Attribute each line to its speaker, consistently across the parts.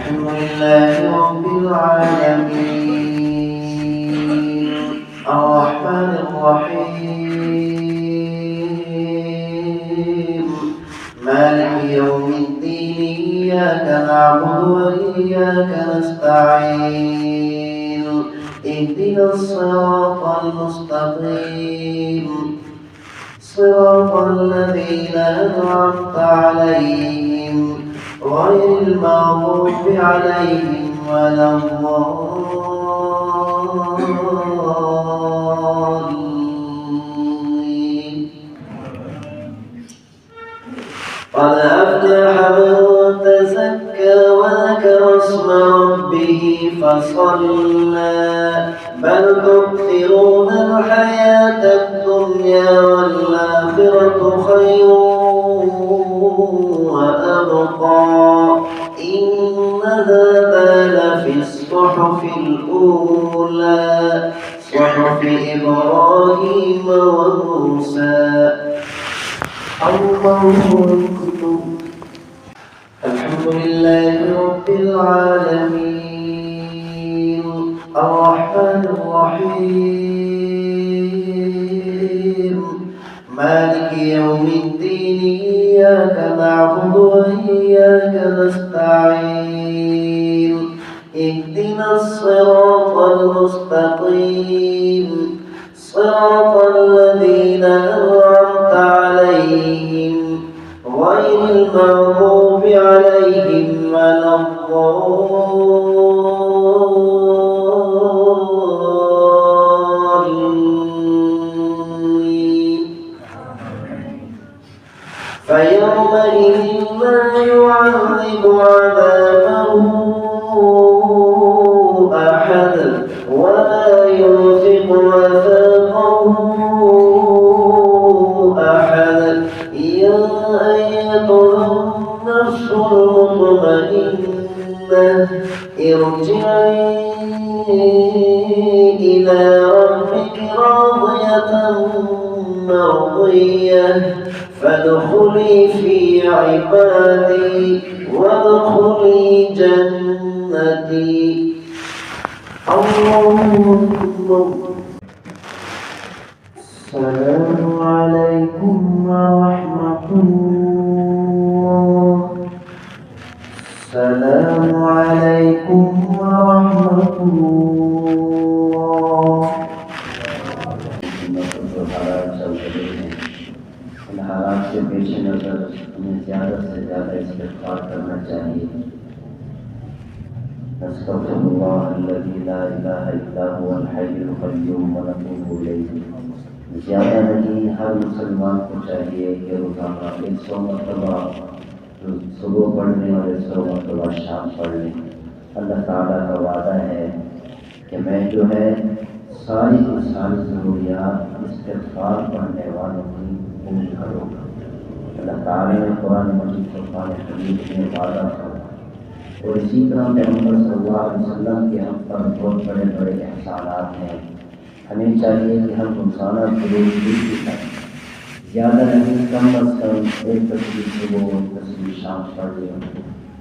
Speaker 1: الحمد لله رب العالمين الرحمن الرحيم مالك يوم الدين إياك نعبد وإياك نستعين اهدنا الصراط المستقيم صراط الذين أنعمت عليهم غير المغضوب عليهم ولا الضالين قد أفلح من تزكى وذكر اسم ربه فصلى بل تؤثرون الحياة الدنيا والآخرة خير وأبقى إن هذا لفي الصحف الأولى صحف إبراهيم وموسى الله أكبر الحمد لله رب العالمين الرحمن الرحيم مالك يوم الدين إياك نعبد وإياك نستعين اهدنا الصراط المستقيم صراط الذين أنعمت عليهم غير المغضوب عليهم ولا الضالين فيومئذ لا يعذب عذابه أحد ولا يوثق وثاقه أحد يا أيتها النفس المطمئنة ارجعي إلى ربك راضية مرضية فادخلي في عبادي وادخلي جنتي الله أكبر السلام عليكم ورحمة الله السلام عليكم ورحمة الله ان حالات سے پیش نظر ہمیں زیادہ سے زیادہ استغفار کرنا چاہیے نستغفر الله الذي لا إله إلا هو الحي القيوم ونتوب إليه زیادہ نہیں ہر مسلمان کو چاہیے کہ روزانہ 100 مرتبہ صبح پڑھنے اور 100 مرتبہ شام پڑھ لیں اللہ تعالیٰ کا وعدہ ہے کہ میں جو ہے ساری کی ساری ضروریات استغفار پڑھنے والوں کی پوری کروں گا اللہ تعالیٰ نے قرآن مجید فرقان حمید میں وعدہ کرا اور اسی طرح پیغمبر صلی اللہ علیہ وسلم کے ہم پر بہت بڑے بڑے احسانات ہیں ہمیں چاہیے کہ ہم روزانہ ضرور کی کریں زیادہ نہیں کم از کم ایک تصویر صبح اور تصویر شام پڑھ لیں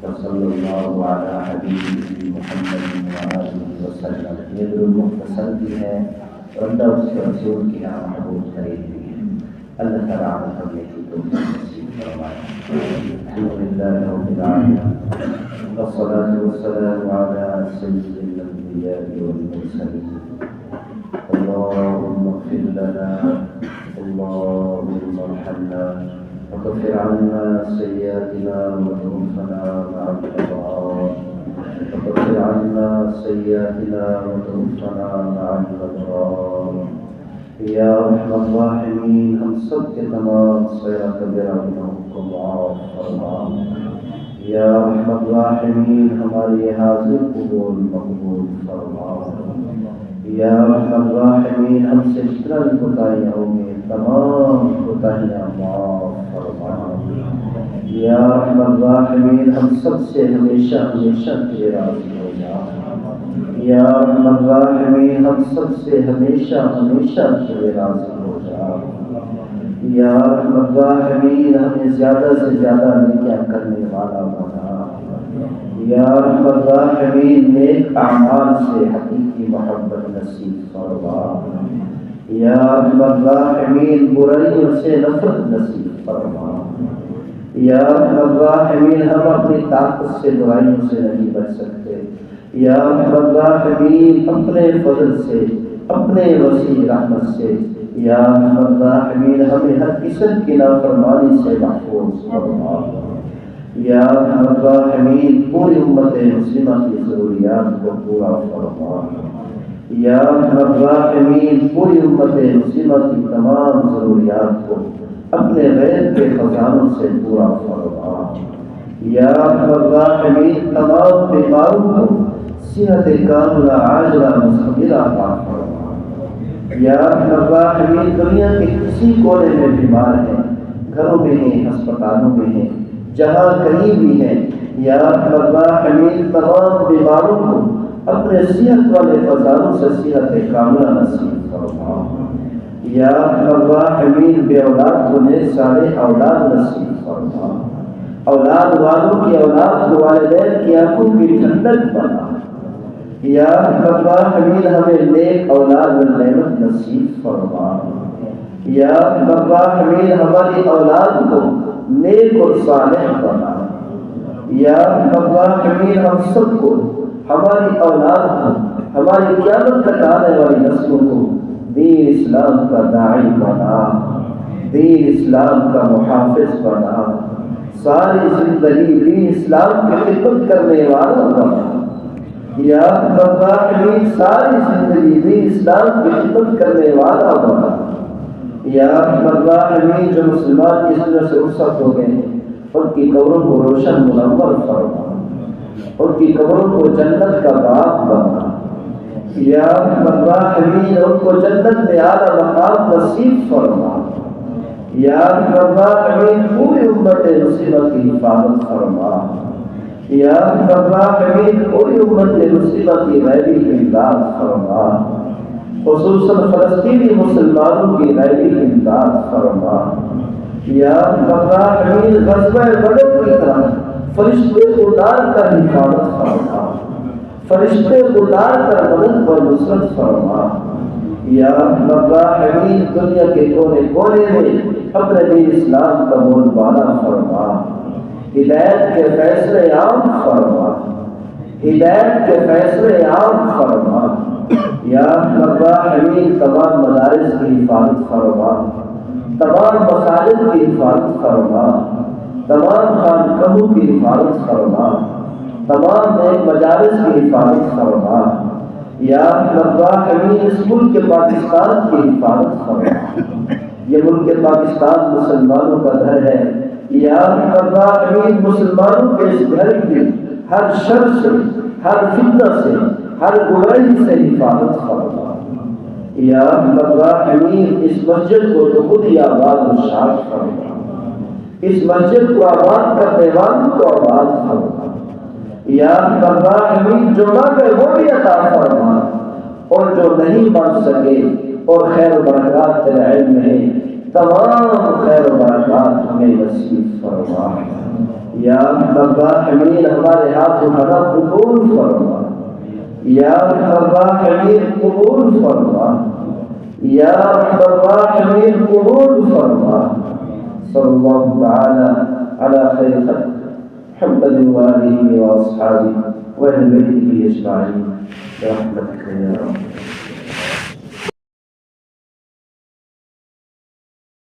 Speaker 1: تو صلی اللہ علیہ حبیب محمد وآلہ وسلم یہ ضرور مختصر بھی ہے اور اللہ اس کے رسول کی راہ محبوب قریب بھی ہے اللہ تعالیٰ عمل کرنے کی توفیق نصیب فرمائے الحمد للہ رب العالمین والصلاة والسلام على سيد الأنبياء والمرسلين اللهم اغفر لنا اللهم ارحمنا وكفر عنا سيئاتنا وتوفنا مع الأبرار وكفر عنا سيئاتنا وتوفنا مع الأبرار یا ارحم الراحمین ہم سب کے تمام صغیرہ کبیرہ گناہوں کو معاف فرما یا ارحم الراحمین ہماری حاضر قبول مقبول فرما یا ارحم الراحمین ہم سے جتنا بھی کوتاہیاں ہوں گی تمام کوتاہیاں معاف فرما یا ارحم الراحمین ہم سب سے ہمیشہ ہمیشہ تجھے راضی ہو جا یا ارحم الراحمین ہم سب سے ہمیشہ ہمیشہ تجھے راضی ہو جا یا ارحم الراحمین ہمیں زیادہ سے زیادہ نیکیاں کرنے والا بنا یا ارحم الراحمین نیک اعمال سے حقیقی محبت نصیب فرما، یا ارحم الراحمین برائیوں سے نفرت نصیب فرما، یا ارحم الراحمین ہم اپنی طاقت سے برائیوں سے نہیں بچ سکتے، یا ارحم الراحمین اپنے فضل سے اپنے وسیع رحمت سے یا ارحم الراحمین ہمیں ہر قسم کی نافرمانی سے محفوظ فرما، یا ارحم الراحمین پوری امت مسلمہ کی ضروریات کو پورا فرما، یا ارحم الراحمین پوری امت مسلمہ کی تمام ضروریات کو اپنے غیب کے خزانوں سے پورا فرما، یا ارحم الراحمین تمام بیماروں کو صحت کاملہ عاجلہ مستقبلہ عطا فرما، یا ارحم الراحمین دنیا کے کسی کونے میں بیمار ہیں، گھروں میں ہیں، ہسپتالوں میں ہیں، جہاں کہیں بھی ہیں، یا ارحم الراحمین تمام بیماروں کو اپنے صحت والے خزانوں سے صحت کاملہ نصیب فرما، یا ارحم الراحمین بے اولاد کو نیک صالح اولاد نصیب فرما، اولاد والوں کی اولاد کو والدین کی آنکھوں کی ٹھنڈک بنا، یا ارحم الراحمین ہمیں نیک اولاد و نعمت نصیب فرما، یا ارحم الراحمین ہماری اولاد کو نیک اور صالح بنا، یا ارحم الراحمین ہم سب کو ہماری اولاد کو ہماری قیامت تک آنے والی نسلوں کو دین اسلام کا داعی بنا، دین اسلام کا محافظ بنا، ساری زندگی دین اسلام کی خدمت کرنے والا بنا، یا ارحم الراحمین ساری زندگی دین اسلام کی خدمت کرنے والا بنا، یا ارحم الراحمین جو مسلمان اس وجہ سے رخصت ہو گئے ہیں ان کی قبروں کو روشن منور فرما، ان کی قبروں کو جنت کا باغ بنا، یا ارحم الراحمین ان کو جنت میں اعلیٰ مقام نصیب فرما، یا ارحم الراحمین پوری امت مسلمہ کی حفاظت فرما، یا ارحم الراحمین پوری امت مسلمہ کی غیبی امداد فرما، خصوصاً فلسطینی مسلمانوں کی غیبی امداد فرما، یا ارحم الراحمین غزوہ بدر کی طرح فرشتے کو ڈال کر حفاظت فرما، فرشتے کو ڈال کر مدد و نصرت فرما، یا ارحم الراحمین دنیا کے کونے کونے میں اپنے دین اسلام کا بول بالا فرما، ہدایت کے فیصلے عام فرما، ہدایت کے فیصلے عام فرما، یا ارحم الراحمین تمام مدارس کی حفاظت فرما، تمام مساجد کی حفاظت فرما، تمام خانقاہوں کی حفاظت فرما، تمام نیک مجالس کی حفاظت فرما، یا ارحم الراحمین اس ملک پاکستان کی حفاظت فرما، یہ ملک پاکستان مسلمانوں کا گھر ہے، یا ارحم الراحمین مسلمانوں کے اس گھر کی ہر شر سے ہر فتنہ سے ہر برائی سے حفاظت فرما، یا ارحم الراحمین اس مسجد کو تو خود ہی آباد و شاد فرما، اس مسجد کو آباد کرنے والوں کو آباد فرما، یا ارحم الراحمین جو نہ گئے وہ بھی عطا فرما، اور جو نہیں بن سکے اور خیر و برکات تیرے علم ہے تمام خیر و برکات ہمیں نصیب فرما، یا ارحم الراحمین ہمارے ہاتھ اٹھانا قبول فرما، یا ارحم الراحمین قبول فرما، یا ارحم الراحمین قبول فرما، صلی اللہ تعالی علی خیر خلق محمد وآلہ واصحابہ واہل بیتہ اجمعین برحمتک یا رب۔